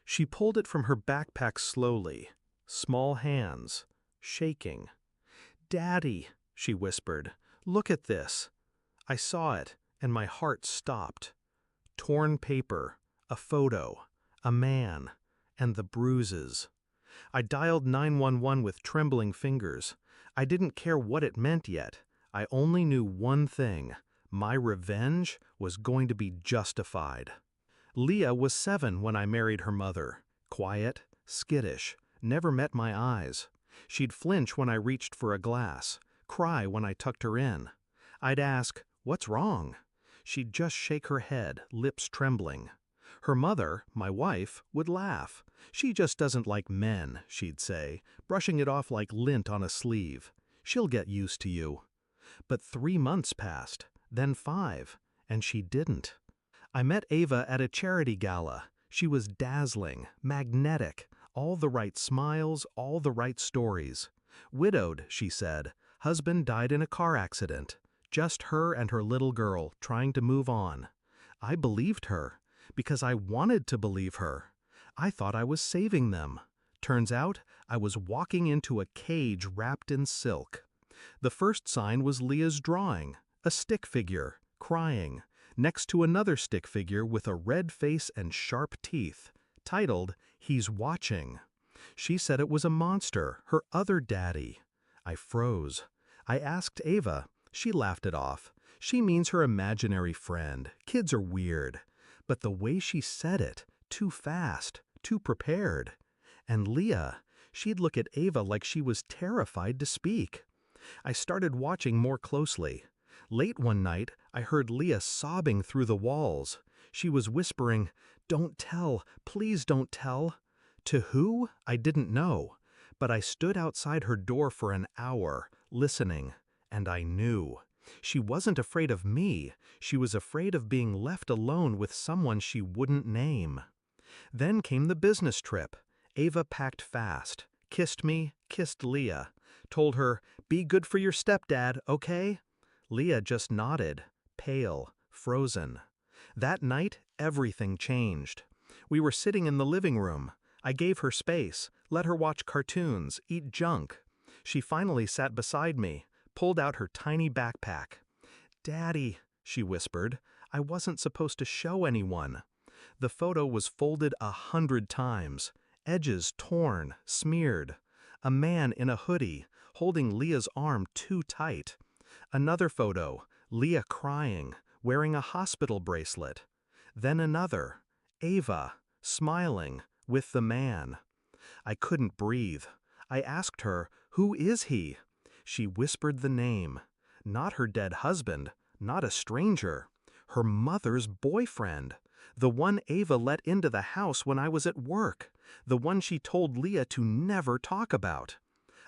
She pulled it from her backpack slowly, small hands, shaking. "Daddy," she whispered, "look at this." I saw it, and my heart stopped. Torn paper, a photo, a man, and the bruises. I dialed 911 with trembling fingers. I didn't care what it meant yet. I only knew one thing. My revenge was going to be justified. Leah was 7 when I married her mother. Quiet, skittish, never met my eyes. She'd flinch when I reached for a glass, cry when I tucked her in. I'd ask, "What's wrong?" She'd just shake her head, lips trembling. Her mother, my wife, would laugh. "She just doesn't like men," she'd say, brushing it off like lint on a sleeve. "She'll get used to you." But 3 months passed, then 5, and she didn't. I met Ava at a charity gala. She was dazzling, magnetic, all the right smiles, all the right stories. Widowed, she said, husband died in a car accident. Just her and her little girl, trying to move on. I believed her, because I wanted to believe her. I thought I was saving them. Turns out, I was walking into a cage wrapped in silk. The first sign was Leah's drawing, a stick figure, crying, next to another stick figure with a red face and sharp teeth, titled, "He's Watching." She said it was a monster, her other daddy. I froze. I asked Ava. She laughed it off. She means her imaginary friend. Kids are weird. But the way she said it, too fast, too prepared. And Leah, she'd look at Ava like she was terrified to speak. I started watching more closely. Late one night, I heard Leah sobbing through the walls. She was whispering, "Don't tell, please don't tell." To who? I didn't know. But I stood outside her door for an hour, listening, and I knew. She wasn't afraid of me. She was afraid of being left alone with someone she wouldn't name. Then came the business trip. Ava packed fast, kissed me, kissed Leah, told her, "Be good for your stepdad, okay?" Leah just nodded, pale, frozen. That night, everything changed. We were sitting in the living room. I gave her space, let her watch cartoons, eat junk. She finally sat beside me, pulled out her tiny backpack. "Daddy," she whispered, "I wasn't supposed to show anyone." The photo was folded 100 times, edges torn, smeared. A man in a hoodie, holding Leah's arm too tight. Another photo, Leah crying, wearing a hospital bracelet. Then another, Ava, smiling, with the man. I couldn't breathe. I asked her, "Who is he?" She whispered the name. Not her dead husband, not a stranger. Her mother's boyfriend. The one Ava let into the house when I was at work. The one she told Leah to never talk about.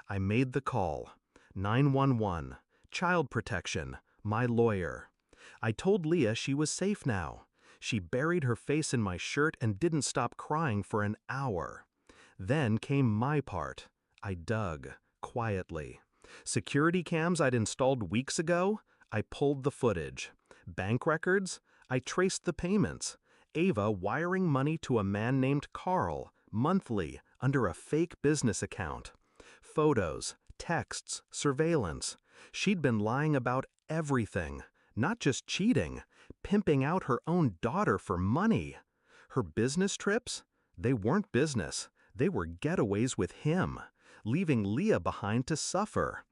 I made the call. 911. Child protection. My lawyer. I told Leah she was safe now. She buried her face in my shirt and didn't stop crying for an hour. Then came my part. I dug, quietly. Security cams I'd installed weeks ago, I pulled the footage. Bank records, I traced the payments. Ava wiring money to a man named Carl, monthly, under a fake business account. Photos, texts, surveillance. She'd been lying about everything, not just cheating, pimping out her own daughter for money. Her business trips? They weren't business. They were getaways with him, leaving Leah behind to suffer.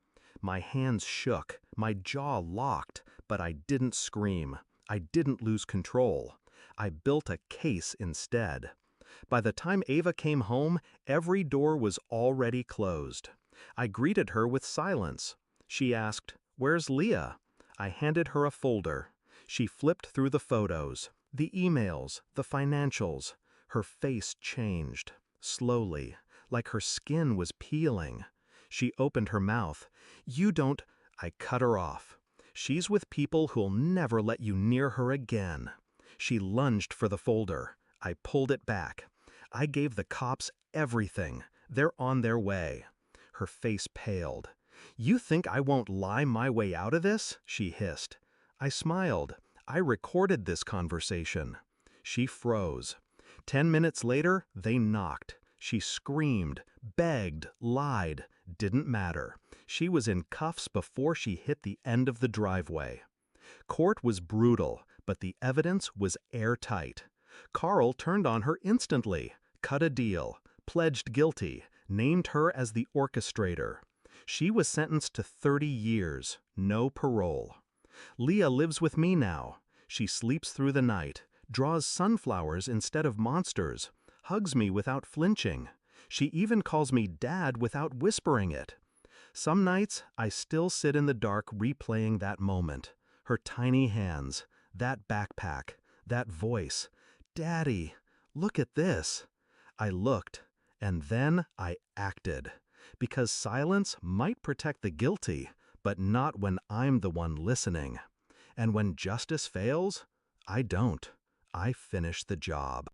My hands shook, my jaw locked, but I didn't scream. I didn't lose control. I built a case instead. By the time Ava came home, every door was already closed. I greeted her with silence. She asked, "Where's Leah?" I handed her a folder. She flipped through the photos, the emails, the financials. Her face changed, slowly, like her skin was peeling. She opened her mouth. "You don't—" I cut her off. "She's with people who'll never let you near her again." She lunged for the folder. I pulled it back. "I gave the cops everything. They're on their way." Her face paled. "You think I won't lie my way out of this?" she hissed. I smiled. I recorded this conversation. She froze. 10 minutes later, they knocked. She screamed, begged, lied. Didn't matter. She was in cuffs before she hit the end of the driveway. Court was brutal, but the evidence was airtight. Carl turned on her instantly, cut a deal, pledged guilty, named her as the orchestrator. She was sentenced to 30 years, no parole. Leah lives with me now. She sleeps through the night, draws sunflowers instead of monsters, hugs me without flinching. She even calls me Dad without whispering it. Some nights, I still sit in the dark replaying that moment. Her tiny hands, that backpack, that voice. Daddy, look at this. I looked, and then I acted. Because silence might protect the guilty, but not when I'm the one listening. And when justice fails, I don't. I finish the job.